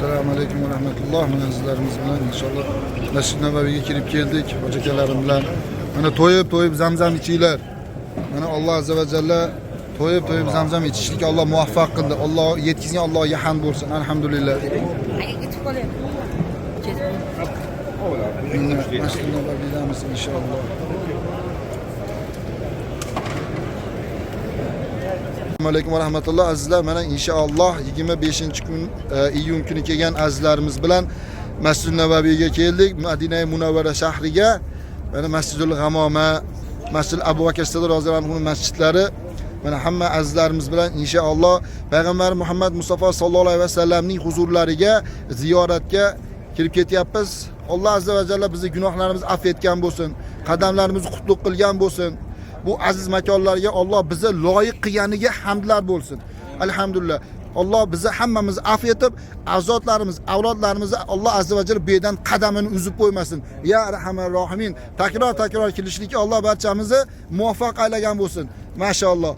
Assalomu alaykum va rahmatulloh. Mana sizlarimiz bilan inshaalloh Masjid Nabaviyga kirib keldik. Hojakalarım bilan. Mana to'yib zamzam ichinglar. Mana Alloh azza va jalla to'yib zamzam ichishlikka Alloh muvaffaq qildi. Alloh yetkizgan Allohga hamd bo'lsin. Alhamdulillah. Masjid Nabaviydamiz inshaalloh. Assalomu alaykum va rahmatulloh azizlar. Mana inshaalloh 25-kun iyun kuni kelgan azizlarimiz bilan Masjid Nabaviyga keldik. Madina-i Munavvara shahriga. Mana Masjidul G'amoma, Masjid Abu Bakr Siddiq roziyallohu anhu masjidlari. Mana hamma azizlarimiz bilan inshaalloh Payg'ambar Muhammad Mustafa sallallohu alayhi vasallamning huzurlariga ziyoratga kirib ketyapmiz. Alloh azza va jalla bizni gunohlarimizni afv etgan bo'lsin, qadamlarimizni qutlug' qilgan bo'lsin. Bu aziz makonlarga Alloh bizni loyiq qilganiga hamdlar bo'lsin. Alhamdulillah. Alloh bizni hammamizni afv etib, avzodlarimiz, avlodlarimizni Alloh azza va jalla bedan qadamini uzib qo'ymasin. Ya Rahmanir Rohimin. Takror kelishlikka Alloh barchamizni muvaffaq aylagan bo'lsin. Mashaalloh.